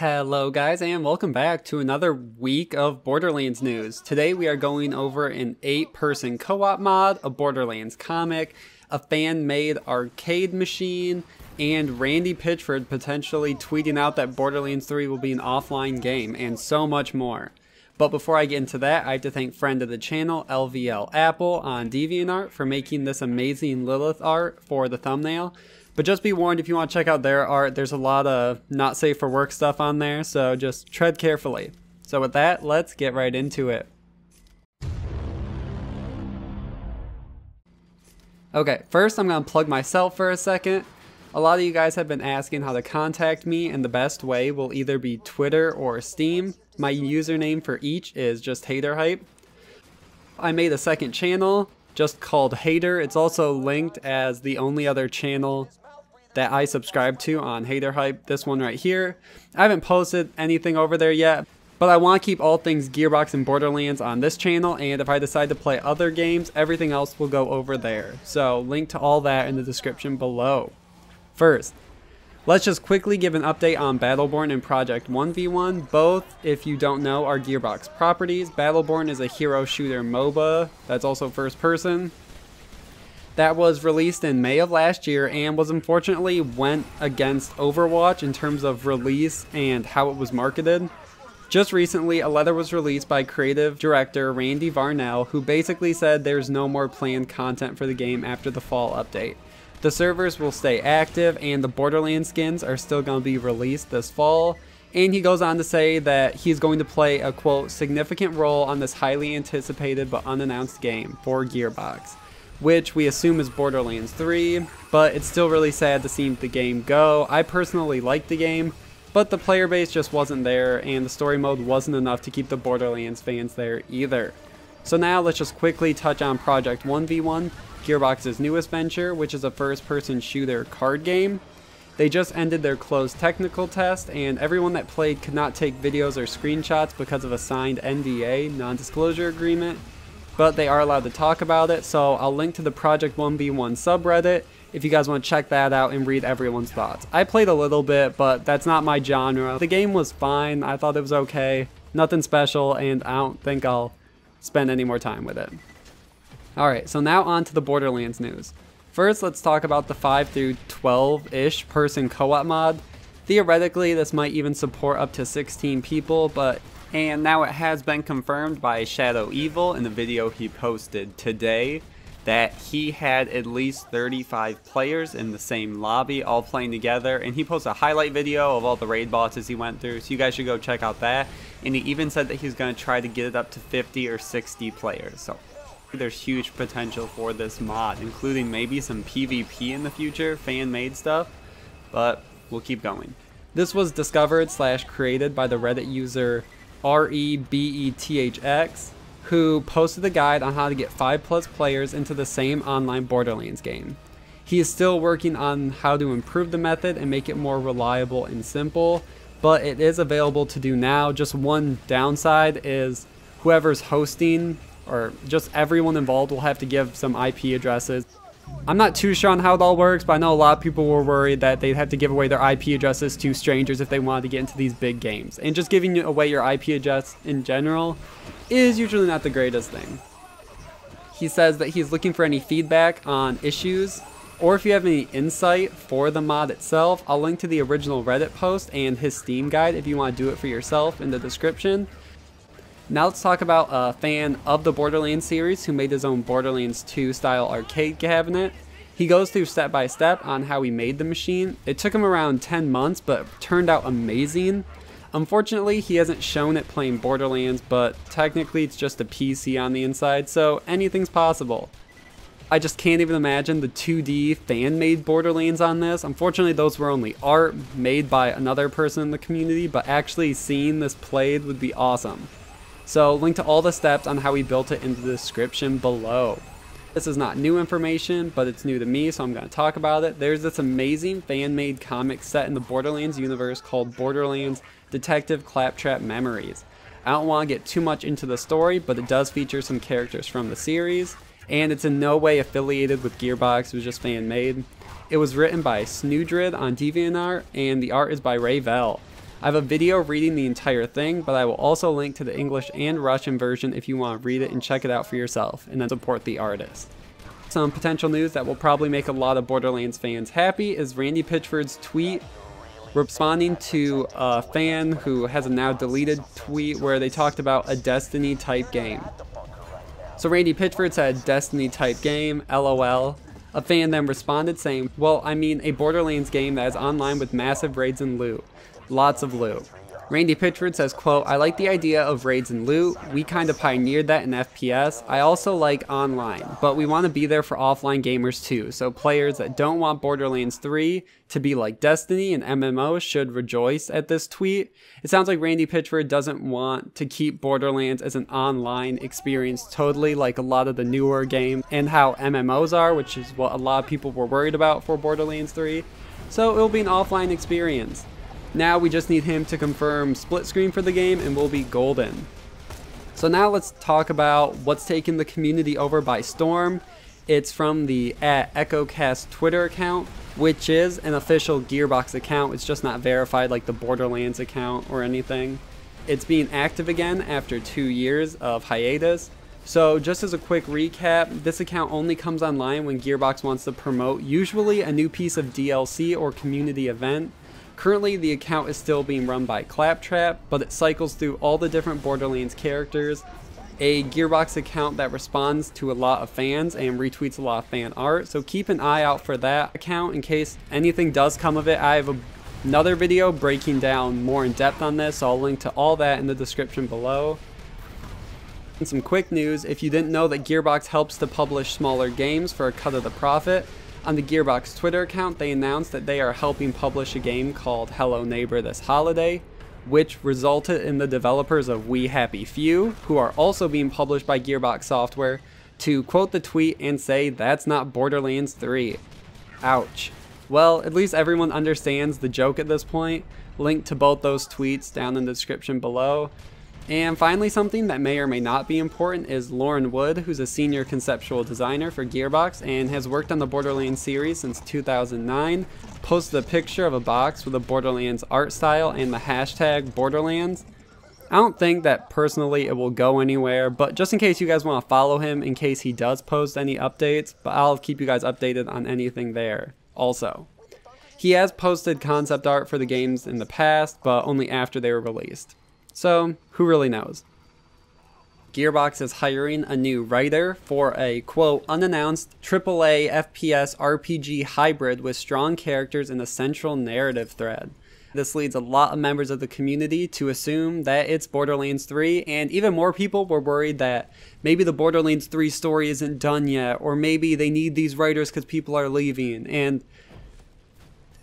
Hello guys, and welcome back to another week of Borderlands news. Today we are going over an 8-person co-op mod, a Borderlands comic, a fan-made arcade machine, and Randy Pitchford potentially tweeting out that Borderlands 3 will be an offline game, and so much more. But before I get into that, I have to thank friend of the channel, LVL Apple on DeviantArt for making this amazing Lilith art for the thumbnail. But just be warned, if you want to check out their art, there's a lot of not safe for work stuff on there, so just tread carefully. So with that, let's get right into it. Okay, first I'm going to plug myself for a second. A lot of you guys have been asking how to contact me, and the best way will either be Twitter or Steam. My username for each is just HayderHype. I made a second channel just called Hayder. It's also linked as the only other channel that I subscribe to on HayderHype, this one right here. I haven't posted anything over there yet, but I want to keep all things Gearbox and Borderlands on this channel, and if I decide to play other games, everything else will go over there. So link to all that in the description below. First, let's just quickly give an update on Battleborn and Project 1v1. Both, if you don't know, are Gearbox properties. Battleborn is a hero shooter MOBA that's also first person. That was released in May of last year and was unfortunately went against Overwatch in terms of release and how it was marketed. Just recently, a letter was released by creative director Randy Varnell, who basically said there's no more planned content for the game after the fall update. The servers will stay active and the Borderlands skins are still going to be released this fall. And he goes on to say that he's going to play a, quote, significant role on this highly anticipated but unannounced game for Gearbox, which we assume is Borderlands 3, but it's still really sad to see the game go. I personally like the game, but the player base just wasn't there, and the story mode wasn't enough to keep the Borderlands fans there either. So now let's just quickly touch on Project 1v1, Gearbox's newest venture, which is a first-person shooter card game. They just ended their closed technical test, and everyone that played could not take videos or screenshots because of a signed NDA, non-disclosure agreement. But they are allowed to talk about it, so I'll link to the Project 1v1 subreddit if you guys want to check that out and read everyone's thoughts. I played a little bit, but that's not my genre. The game was fine, I thought it was okay, nothing special, and I don't think I'll spend any more time with it. Alright, so now on to the Borderlands news. First, let's talk about the 5 through 12-ish person co-op mod. Theoretically, this might even support up to 16 people, and now it has been confirmed by Shadow Evil in the video he posted today that he had at least 35 players in the same lobby all playing together, and he posted a highlight video of all the raid bosses he went through, so you guys should go check out that. And he even said that he's going to try to get it up to 50 or 60 players, so there's huge potential for this mod, including maybe some PvP in the future, fan-made stuff, but we'll keep going. This was discovered / created by the Reddit user REBETHX, who posted a guide on how to get 5+ players into the same online Borderlands game. He is still working on how to improve the method and make it more reliable and simple, but it is available to do now. Just one downside is whoever's hosting, or just everyone involved, will have to give some IP addresses. I'm not too sure on how it all works, but I know a lot of people were worried that they'd have to give away their IP addresses to strangers if they wanted to get into these big games. And just giving away your IP address in general is usually not the greatest thing. He says that he's looking for any feedback on issues, or if you have any insight for the mod itself. I'll link to the original Reddit post and his Steam guide if you want to do it for yourself in the description. Now let's talk about a fan of the Borderlands series who made his own Borderlands 2 style arcade cabinet. He goes through step by step on how he made the machine. It took him around 10 months, but turned out amazing. Unfortunately, he hasn't shown it playing Borderlands, but technically it's just a PC on the inside, so anything's possible. I just can't even imagine the 2D fan-made Borderlands on this. Unfortunately, those were only art made by another person in the community, but actually seeing this played would be awesome. So link to all the steps on how we built it in the description below. This is not new information, but it's new to me, so I'm going to talk about it. There's this amazing fan-made comic set in the Borderlands universe called Borderlands Detective Claptrap Memories. I don't want to get too much into the story, but it does feature some characters from the series, and it's in no way affiliated with Gearbox. It was just fan-made. It was written by Snoodred on DeviantArt, and the art is by Ray Vell. I have a video reading the entire thing, but I will also link to the English and Russian version if you want to read it and check it out for yourself, and then support the artist. Some potential news that will probably make a lot of Borderlands fans happy is Randy Pitchford's tweet responding to a fan who has a now deleted tweet where they talked about a Destiny type game. So Randy Pitchford said Destiny type game, LOL. A fan then responded saying, well, I mean a Borderlands game that is online with massive raids and loot. Lots of loot. Randy Pitchford says, quote, I like the idea of raids and loot. We kind of pioneered that in FPS. I also like online, but we want to be there for offline gamers too. So players that don't want Borderlands 3 to be like Destiny and MMO should rejoice at this tweet. It sounds like Randy Pitchford doesn't want to keep Borderlands as an online experience totally like a lot of the newer games and how MMOs are, which is what a lot of people were worried about for Borderlands 3. So it'll be an offline experience. Now we just need him to confirm split screen for the game and we'll be golden. So now let's talk about what's taken the community over by storm. It's from the @EchoCast Twitter account, which is an official Gearbox account. It's just not verified like the Borderlands account or anything. It's being active again after 2 years of hiatus. So just as a quick recap, this account only comes online when Gearbox wants to promote usually a new piece of DLC or community event. Currently, the account is still being run by Claptrap, but it cycles through all the different Borderlands characters. A Gearbox account that responds to a lot of fans and retweets a lot of fan art, so keep an eye out for that account in case anything does come of it. I have another video breaking down more in depth on this, so I'll link to all that in the description below. And some quick news, if you didn't know that Gearbox helps to publish smaller games for a cut of the profit, on the Gearbox Twitter account, they announced that they are helping publish a game called Hello Neighbor this holiday, which resulted in the developers of We Happy Few, who are also being published by Gearbox Software, to quote the tweet and say, that's not Borderlands 3. Ouch. Well, at least everyone understands the joke at this point. Link to both those tweets down in the description below. And finally, something that may or may not be important is Lauren Wood, who's a senior conceptual designer for Gearbox and has worked on the Borderlands series since 2009, posted a picture of a box with a Borderlands art style and the hashtag Borderlands. I don't think that personally it will go anywhere, but just in case you guys want to follow him in case he does post any updates, but I'll keep you guys updated on anything there also. He has posted concept art for the games in the past, but only after they were released. So, who really knows? Gearbox is hiring a new writer for a, quote, unannounced AAA FPS RPG hybrid with strong characters and a central narrative thread. This leads a lot of members of the community to assume that it's Borderlands 3, and even more people were worried that maybe the Borderlands 3 story isn't done yet, or maybe they need these writers because people are leaving, and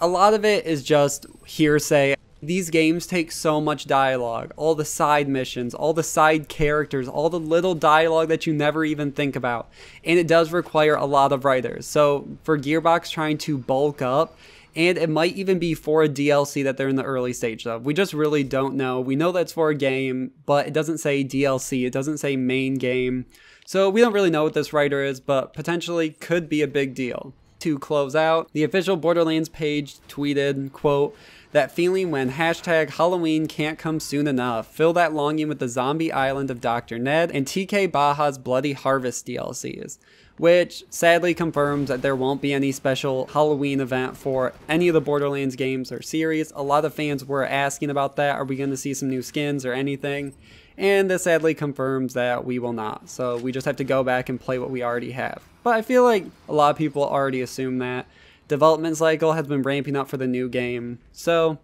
a lot of it is just hearsay. These games take so much dialogue, all the side missions, all the side characters, all the little dialogue that you never even think about. And it does require a lot of writers. So for Gearbox trying to bulk up, and it might even be for a DLC that they're in the early stage of. We just really don't know. We know that's for a game, but it doesn't say DLC, it doesn't say main game. So we don't really know what this writer is, but potentially could be a big deal. To close out, the official Borderlands page tweeted, quote, that feeling when hashtag Halloween can't come soon enough. Fill that longing with the zombie island of Dr. Ned and TK Baha's Bloody Harvest DLCs, which sadly confirms that there won't be any special Halloween event for any of the Borderlands games or series. A lot of fans were asking about that. Are we going to see some new skins or anything? And this sadly confirms that we will not. So we just have to go back and play what we already have. But I feel like a lot of people already assume that. Development cycle has been ramping up for the new game, so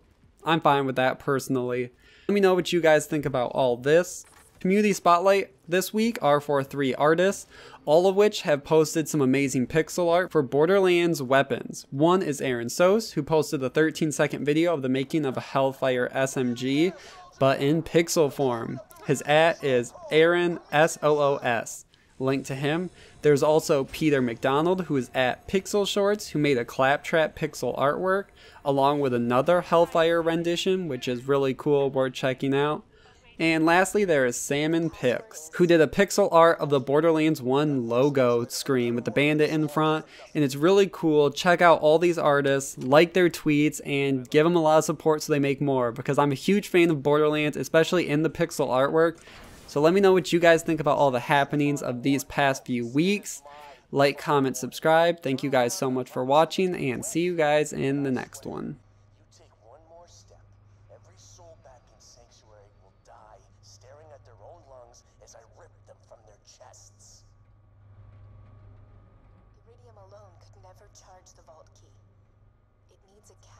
I'm fine with that personally. Let me know what you guys think about all this. Community Spotlight this week are for 3 artists, all of which have posted some amazing pixel art for Borderlands weapons. One is Aaron Sos, who posted a 13-second video of the making of a Hellfire SMG, but in pixel form. His @ is Aaron SOOS. Link to him. There's also Peter McDonald, who is at Pixel Shorts, who made a Claptrap pixel artwork, along with another Hellfire rendition, which is really cool, worth checking out. And lastly, there is Salmon Pix, who did a pixel art of the Borderlands 1 logo screen with the bandit in front, and it's really cool. Check out all these artists, like their tweets, and give them a lot of support so they make more, because I'm a huge fan of Borderlands, especially in the pixel artwork. So let me know what you guys think about all the happenings of these past few weeks. Like, comment, subscribe. Thank you guys so much for watching, and see you guys in the next one. Staring at their own lungs as I rip them from their chests. Iridium alone could never charge the vault key. It needs a catalyst.